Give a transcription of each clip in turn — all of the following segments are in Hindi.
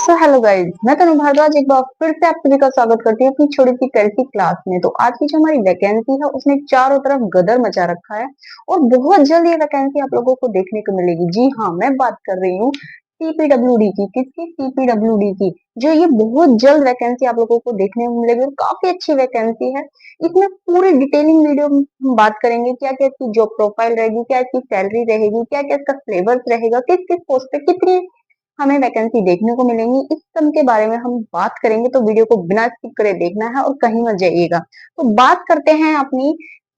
सो हेलो गाइस, मैं तनु भारद्वाज एक बार फिर से आप सभी का स्वागत करती हूँ अपनी छोटी सी कैसी क्लास में। तो आज की जो हमारी वैकेंसी है उसने चारों तरफ गदर मचा रखा है और बहुत जल्द ये वैकेंसी आप लोगों को देखने को मिलेगी। जी हाँ, मैं बात कर रही हूँ सीपीडब्ल्यूडी की। किसकी? सीपीडब्ल्यूडी की। जो ये बहुत जल्द वैकेंसी आप लोगों को देखने को मिलेगी और काफी अच्छी वैकेंसी है। इसमें पूरी डिटेलिंग वीडियो में हम बात करेंगे, क्या क्या इसकी जॉब प्रोफाइल रहेगी, क्या इसकी सैलरी रहेगी, क्या क्या इसका सिलेबस रहेगा, किस किस पोस्ट पे कितनी हमें वैकेंसी देखने को मिलेंगी, इस सब के बारे में हम बात करेंगे। तो वीडियो को बिना स्किप करे देखना है और कहीं मत जाइएगा। तो बात करते हैं अपनी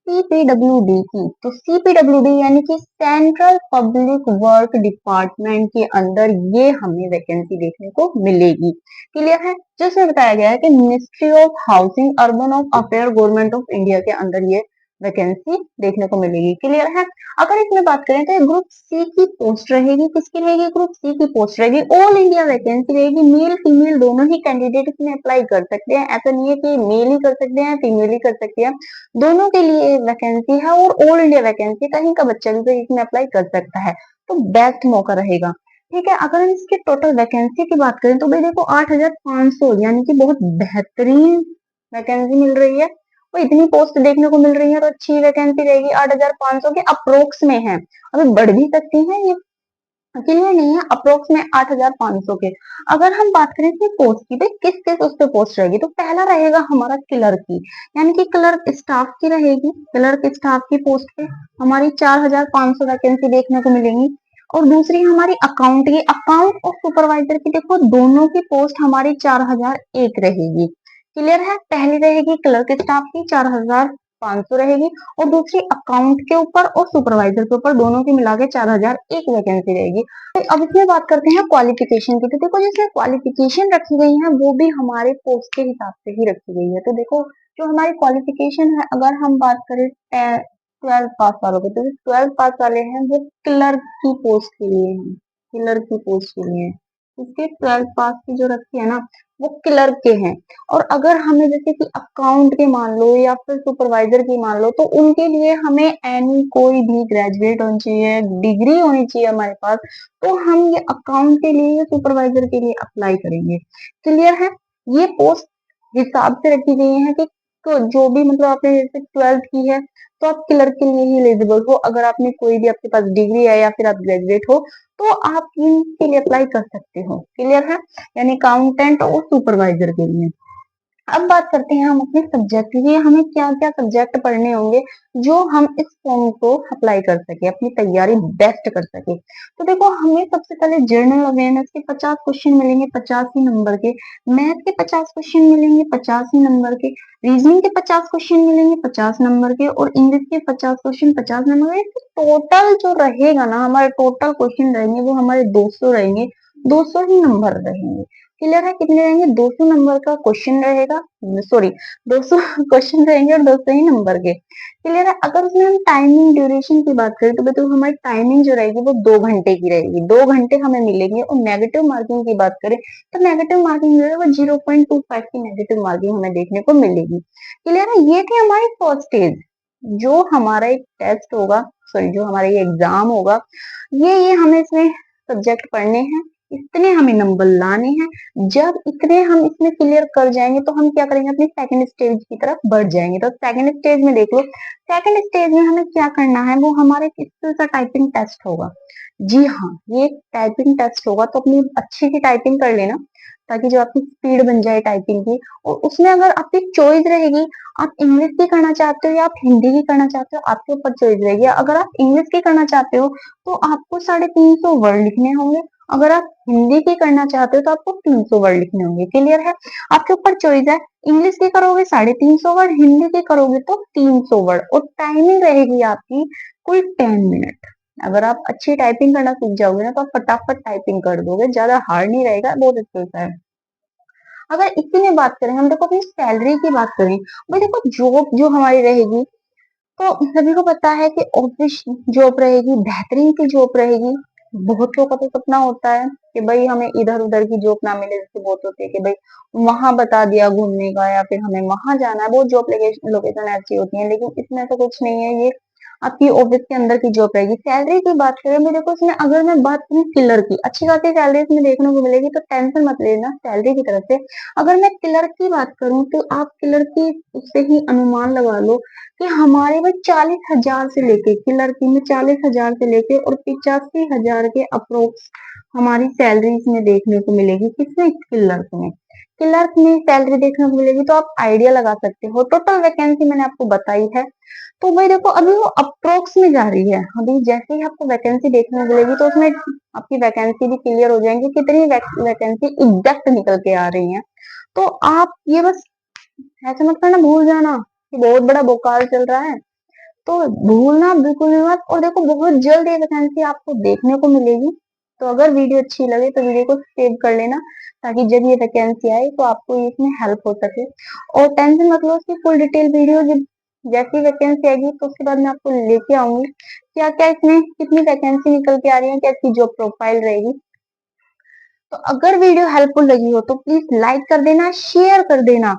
सीपीडब्ल्यूडी की। तो सीपीडब्ल्यूडी यानी कि सेंट्रल पब्लिक वर्क डिपार्टमेंट के अंदर ये हमें वैकेंसी देखने को मिलेगी। क्लियर है? जैसे बताया गया है कि ministry of housing urban of affair government of India के अंदर ये वैकेंसी देखने को मिलेगी। क्लियर है? अगर इसमें बात करें तो ग्रुप सी की पोस्ट रहेगी। किसकी रहेगी? ग्रुप सी की पोस्ट रहेगी। ऑल इंडिया वैकेंसी रहेगी। मेल फीमेल दोनों ही कैंडिडेट इसमें अप्लाई कर सकते हैं। ऐसा नहीं है कि मेल ही कर सकते हैं फीमेल ही कर सकते हैं, दोनों के लिए वैकेंसी है। और ऑल इंडिया वैकेंसी कहीं का बच्चा भी इसमें अप्लाई कर सकता है, तो बेस्ट मौका रहेगा। ठीक है, अगर हम इसके टोटल वैकेंसी की बात करें तो भाई देखो 8,500 यानी कि बहुत बेहतरीन वैकेंसी मिल रही है। तो इतनी पोस्ट देखने को मिल रही है तो अच्छी वैकेंसी रहेगी। 8,500 के अप्रोक्स में है, अभी बढ़ भी सकती है, ये क्लियर नहीं है। अप्रोक्स में 8,500 के। अगर हम बात करें इसमें पोस्ट की, तो किस किस उस पे पोस्ट रहेगी, तो पहला रहेगा हमारा क्लर्क की, यानी कि क्लर्क स्टाफ की रहेगी। क्लर्क स्टाफ की पोस्ट पे हमारी 4,500 वैकेंसी देखने को मिलेंगी। और दूसरी हमारी अकाउंट की, अकाउंट और सुपरवाइजर की देखो दोनों की पोस्ट हमारी 4,001 रहेगी। क्लियर है? पहली रहेगी क्लर्क स्टाफ की 4,500 रहेगी और दूसरी अकाउंट के ऊपर और सुपरवाइजर के ऊपर दोनों की मिला के 4,001 वैकेंसी रहेगी। तो अब इसमें बात करते हैं क्वालिफिकेशन की। तो देखो जिसमें क्वालिफिकेशन रखी गई है वो भी हमारे पोस्ट के हिसाब से ही रखी गई है। तो देखो जो हमारी क्वालिफिकेशन है, अगर हम बात करें 12th पास वालों की, तो 12th पास वाले हैं वो क्लर्क की पोस्ट के लिए हैं। क्लर्क की पोस्ट के लिए इसके 12th पास की जो रखी है ना, वो क्लर्क के हैं। और अगर हमें जैसे कि अकाउंट के मान लो या फिर सुपरवाइजर की मान लो, तो उनके लिए हमें एनी कोई भी ग्रेजुएट होनी चाहिए, डिग्री होनी चाहिए हमारे पास, तो हम ये अकाउंट के लिए या सुपरवाइजर के लिए अप्लाई करेंगे। क्लियर है? ये पोस्ट हिसाब से रखी गई है कि तो जो भी मतलब आपने जैसे 12th की है तो आप क्लर्क के लिए ही एलिजिबल हो। अगर आपने कोई भी आपके पास डिग्री है या फिर आप ग्रेजुएट हो तो आप इनके लिए अप्लाई कर सकते हो। क्लियर है? यानी अकाउंटेंट और सुपरवाइजर के लिए। अब बात करते हैं हम अपने सब्जेक्ट की, हमें क्या क्या सब्जेक्ट पढ़ने होंगे जो हम इस फॉर्म को अप्लाई कर सके, अपनी तैयारी बेस्ट कर सके। तो देखो हमें सबसे पहले जनरल अवेयरनेस के 50 क्वेश्चन मिलेंगे 85 नंबर के, मैथ के 50 क्वेश्चन मिलेंगे 85 नंबर के, रीजनिंग के 50 क्वेश्चन मिलेंगे 50 नंबर के और इंग्लिश के 50 क्वेश्चन 50 नंबर के। टोटल जो रहेगा ना, हमारे टोटल क्वेश्चन रहेंगे वो हमारे 200 रहेंगे, 200 ही नंबर रहेंगे। क्लियर है? कितने रहेंगे? 200 नंबर का क्वेश्चन रहेगा, सॉरी 200 क्वेश्चन रहेंगे और 200 ही नंबर के। क्लियर है? अगर उसमें हम टाइमिंग ड्यूरेशन की बात करें तो बताओ हमारी टाइमिंग जो रहेगी वो 2 घंटे की रहेगी, 2 घंटे हमें मिलेंगे। और नेगेटिव मार्किंग की बात करें तो नेगेटिव मार्किंग जो है वो 0.25 की नेगेटिव मार्किंग हमें देखने को मिलेगी। क्लियर है? ये थी हमारी फर्स्ट स्टेज। जो हमारा एक टेस्ट होगा, सॉरी जो हमारा ये एग्जाम होगा, ये हमें इसमें सब्जेक्ट पढ़ने हैं, इतने हमें नंबर लाने हैं। जब इतने हम इसमें क्लियर कर जाएंगे तो हम क्या करेंगे, अपनी सेकंड स्टेज की तरफ बढ़ जाएंगे। तो सेकंड स्टेज में देख लो, सेकंड स्टेज में हमें क्या करना है, वो हमारे स्किल का टाइपिंग टेस्ट होगा। जी हाँ, ये टाइपिंग टेस्ट होगा, तो अपनी अच्छी की टाइपिंग कर लेना ताकि जो आपकी स्पीड बन जाए टाइपिंग की। और उसमें अगर आपकी चॉइस रहेगी, आप इंग्लिश की करना चाहते हो या आप हिंदी की करना चाहते हो, आपके ऊपर चॉइस रहेगी। अगर आप इंग्लिश की करना चाहते हो तो आपको 350 वर्ड लिखने होंगे, अगर आप हिंदी की करना चाहते हो तो आपको 300 वर्ड लिखने होंगे। क्लियर है? आपके ऊपर चॉइस है, इंग्लिश की करोगे 350 वर्ड, हिंदी की करोगे तो 300 वर्ड। और टाइमिंग रहेगी आपकी कुल 10 मिनट। अगर आप अच्छी टाइपिंग करना सीख जाओगे ना तो आप फटाफट टाइपिंग कर दोगे, ज्यादा हार्ड नहीं रहेगा, बहुत अच्छा है। अगर इसी में बात करें, हम देखो अपनी सैलरी की बात करें, भाई देखो जॉब जो हमारी रहेगी, तो सभी को पता है कि ऑफिस जॉब रहेगी, बेहतरीन की जॉब रहेगी। बहुत लोगों का तो सपना होता है कि भाई हमें इधर उधर की जॉब ना मिले, जैसे बहुत होते हैं कि भाई वहां बता दिया घूमने का या फिर हमें वहां जाना है, बहुत जॉब लोकेशन ऐसी होती है। लेकिन इसमें ऐसा कुछ नहीं है, ये आपकी ऑफिस के अंदर की जॉब रहेगी। सैलरी की बात करें मैं, देखो इसमें अगर मैं बात करूँ किलर की, अच्छी खासी सैलरी इसमें देखने को मिलेगी, तो टेंशन मत लेना सैलरी की तरफ से। अगर मैं किलर की बात करूँ तो आप किलर की उससे ही अनुमान लगा लो कि हमारे में 40,000 से लेके, किलर की में 40,000 से लेके और 85,000 के अप्रोक्स हमारी सैलरी इसमें देखने को मिलेगी। किसमें? किलर में। क्लर्क में सैलरी देखने को मिलेगी, तो आप आइडिया लगा सकते हो। टोटल वैकेंसी मैंने आपको बताई है। तो भाई देखो अभी वो अप्रोक्स में जा रही है। अभी जैसे ही आपको वैकेंसी देखने को मिलेगी तो उसमें आपकी वैकेंसी भी क्लियर हो जाएंगी, कितनी वैकेंसी एग्जैक्ट निकल के आ रही है। तो आप ये बस ऐसा मत करना, भूल जाना कि बहुत बड़ा बोकाल चल रहा है। तो भूलना बिल्कुल भी मत। और देखो बहुत जल्द ये वैकेंसी आपको देखने को मिलेगी। तो अगर वीडियो अच्छी लगे तो वीडियो को सेव कर लेना, ताकि जब ये वैकेंसी आए तो आपको इसमें हेल्प हो सके। और टेंशन मत लो, उसकी फुल डिटेल वीडियो जब जैसी वैकेंसी आएगी तो उसके बाद मैं आपको लेके आऊंगी, क्या क्या इसमें कितनी वैकेंसी निकल के आ रही है, क्या इसकी जॉब प्रोफाइल रहेगी। तो अगर वीडियो हेल्पफुल लगी हो तो प्लीज लाइक कर देना, शेयर कर देना।